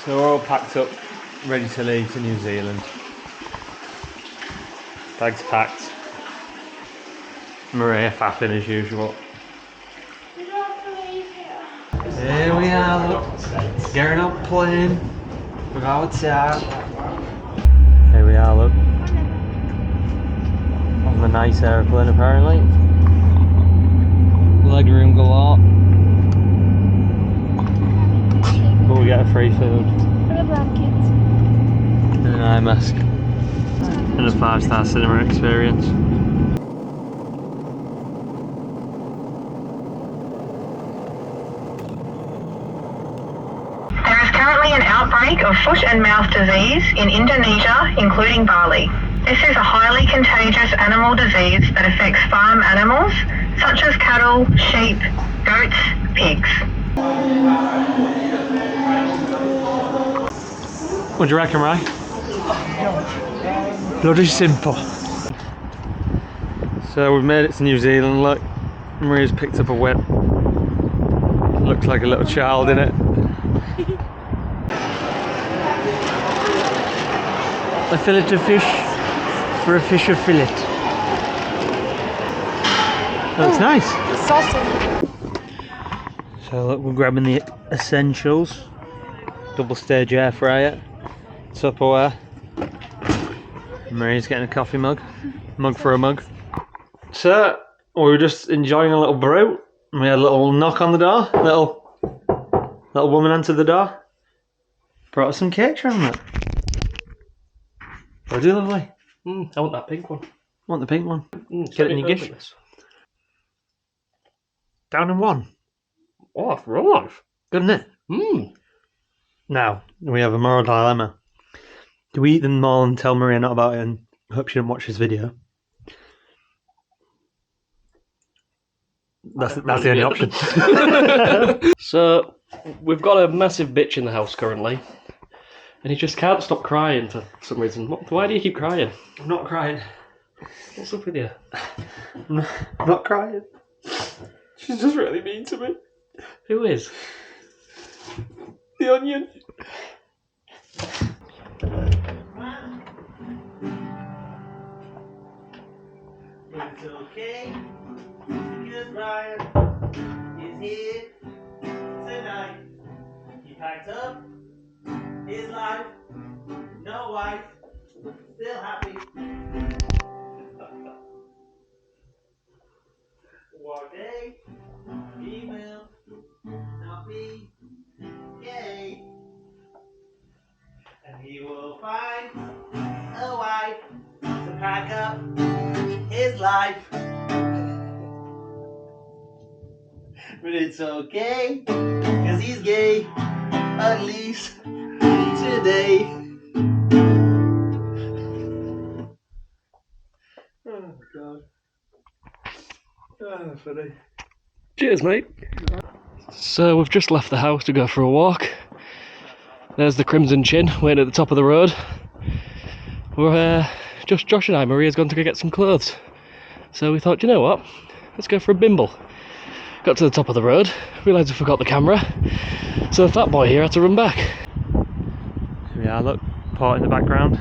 So we're all packed up, ready to leave to New Zealand. Bags packed. Maria faffing as usual. Here we are, look. Getting on plane. We're outside. Here we are, look. On the nice aeroplane apparently. Legroom galore. But we get a free food. And a blanket. And an eye mask. And a 5-star cinema experience. There is currently an outbreak of foot and mouth disease in Indonesia, including Bali. This is a highly contagious animal disease that affects farm animals, such as cattle, sheep, goats, pigs. What do you reckon, Ray? Bloody simple. So we've made it to New Zealand, look. Maria's picked up a whip. Looks like a little child in it. A fillet of fish for a fisher fillet. Looks nice. Sausage. So look, we're grabbing the essentials. Double stage air fryer, Tupperware. Maria's getting a coffee mug. Mug for a mug. So we were just enjoying a little brew. We had a little knock on the door. Little woman answered the door. Brought us some cake around that. Oh, do lovely. I want that pink one. Want the pink one? Get it in your gish. Down in one. Oh, that's real nice. Good, isn't it? Now, we have a moral dilemma. Do we eat them all and tell Maria not about it and hope she didn't watch this video? That's the only option. So, we've got a massive bitch in the house currently. And he just can't stop crying for some reason. Why do you keep crying? I'm not crying. What's up with you? I'm not crying. She's just really mean to me. Who is? The onion. It's okay, because Ryan is here tonight. He packed up his life, no wife, still happy. One day, he will not be gay. And he will find a wife to pack up his life. But it's okay, cause he's gay, at least today. Oh god. Oh, funny. Cheers, mate. So, we've just left the house to go for a walk. There's the Crimson Chin waiting at the top of the road. We're just Josh and I. Maria's gone to go get some clothes. So we thought, you know what? Let's go for a bimble. Got to the top of the road, realised we forgot the camera. So the fat boy here had to run back. Here we are, look, port in the background.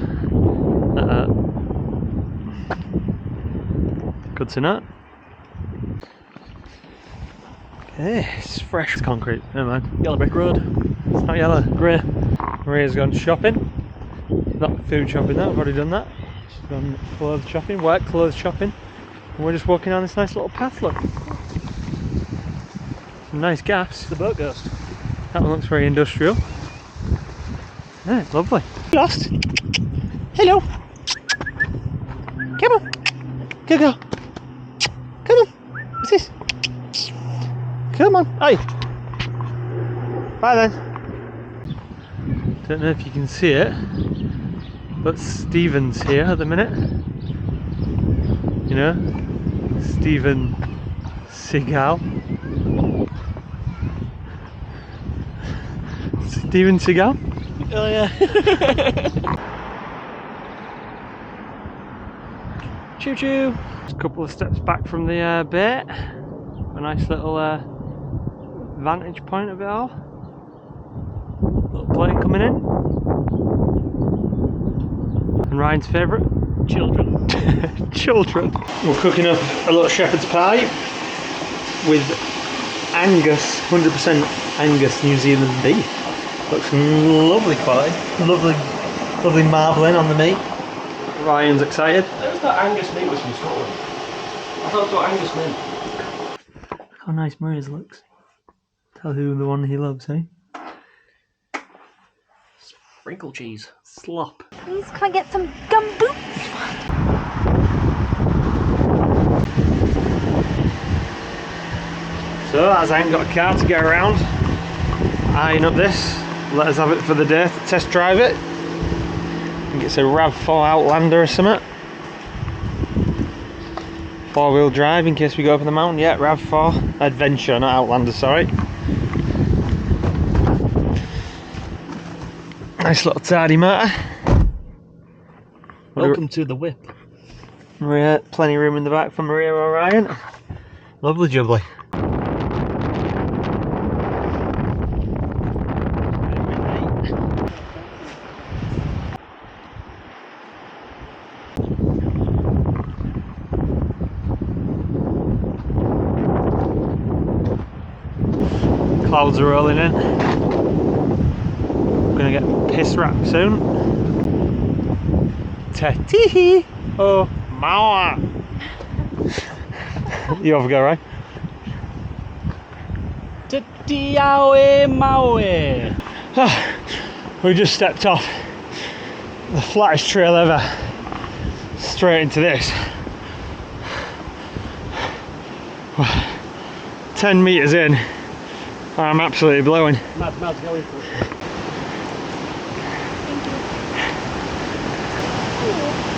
Good to know. Okay, it's fresh concrete. Never mind. Yellow brick road. It's not yellow. Grey. Maria's gone shopping. Not food shopping though, I've already done that. She's gone clothes shopping, work clothes shopping. And we're just walking down this nice little path, look. Some nice gaps. The boat ghost. That one looks very industrial. Yeah, lovely. Lost. Hello. Come on. Go go. Come on. What's this? Come on. Hey. Bye then. Don't know if you can see it, but Stephen's here at the minute. You know, Steven Seagal. Steven Seagal? Oh yeah. Choo choo. Just a couple of steps back from the bay. A nice little vantage point of it all. Little plane coming in. And Ryan's favourite? Children. Children. We're cooking up a little shepherd's pie with Angus, 100% Angus New Zealand beef. Looks lovely quality. Lovely marbling on the meat. Ryan's excited. Where was that Angus meat was from Scotland? I thought it was what Angus meant. Look how nice Maria's looks. Tell who the one he loves, eh? Sprinkle cheese. Slop. Please, can I get some gum boots? So, as I ain't got a car to get around, eyeing up this, let us have it for the day to test drive it. I think it's a RAV4 Outlander or something. 4-wheel drive in case we go up in the mountain. Yeah, RAV4 Adventure, not Outlander, sorry. Nice little tidy motor. Welcome to the whip. Maria, plenty of room in the back for Maria or Ryan. Lovely jubbly. Clouds are rolling in. Gonna get piss wrapped soon. Te-tee-hee! Oh, Maua! You have a go, right? Titiawe Maui. We just stepped off the flattest trail ever. Straight into this. 10 metres in. I'm absolutely blowing. Mad's going for it.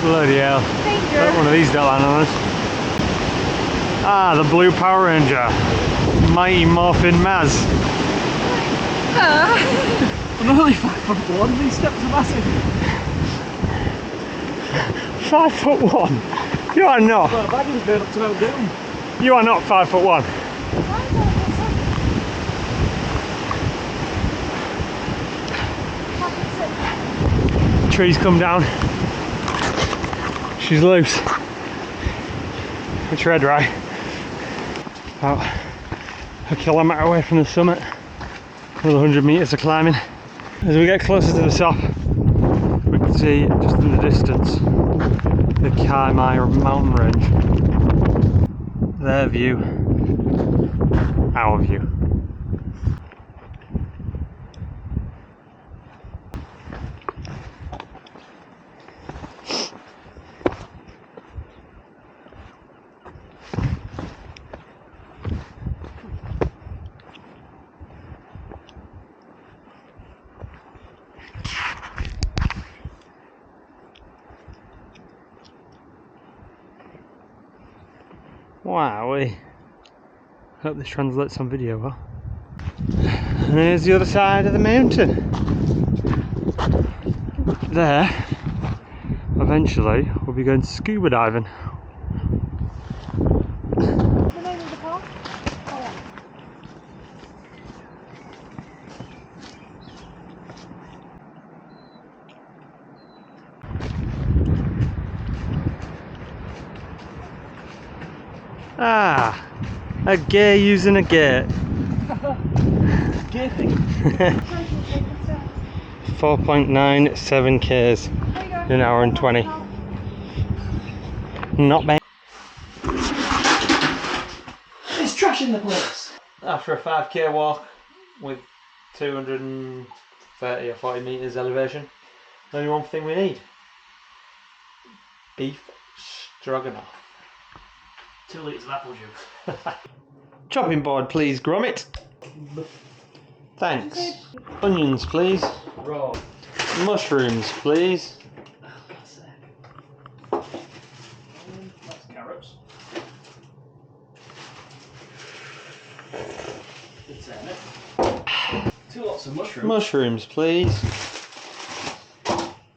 Bloody hell. Danger. Don't one of these don't land on us. Ah, the blue Power Ranger. Mighty Morphin Maz. I'm only 5'1", these steps are massive. 5'1". You are not. Well, that didn't burn up to Mount Doom. You are not 5'1". Trees come down. She's loose. It's red, right? About a kilometre away from the summit. Another 100 metres of climbing. As we get closer to the top, we can see just in the distance the Kaimai mountain range. Their view, our view. Wowee. Hope this translates on video well. And here's the other side of the mountain. There, eventually, we'll be going scuba diving. The name of the park? Oh, yeah. Ah, a gear using a gate. Gear thing. 4.97 k's in an hour and 20. Not bad. It's trash in the place. After a 5k walk with 230 or 40 metres elevation, only one thing we need. Beef stroganoff. 2 litres of apple juice. Chopping board, please, Gromit. Thanks. Onions, please. Raw. Mushrooms, please. That's carrots. Good turn it. 2 lots of mushrooms. Mushrooms, please.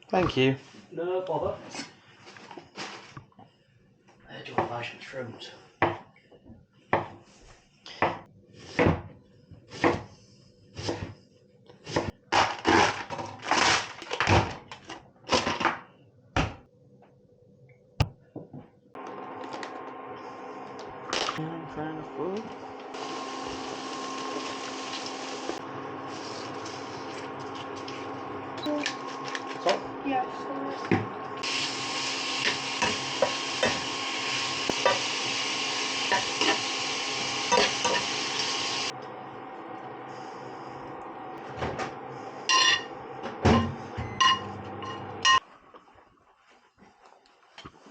Thank you. No bother. Do you want large mushrooms? Trying to fold. Top? Yeah.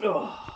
Oh.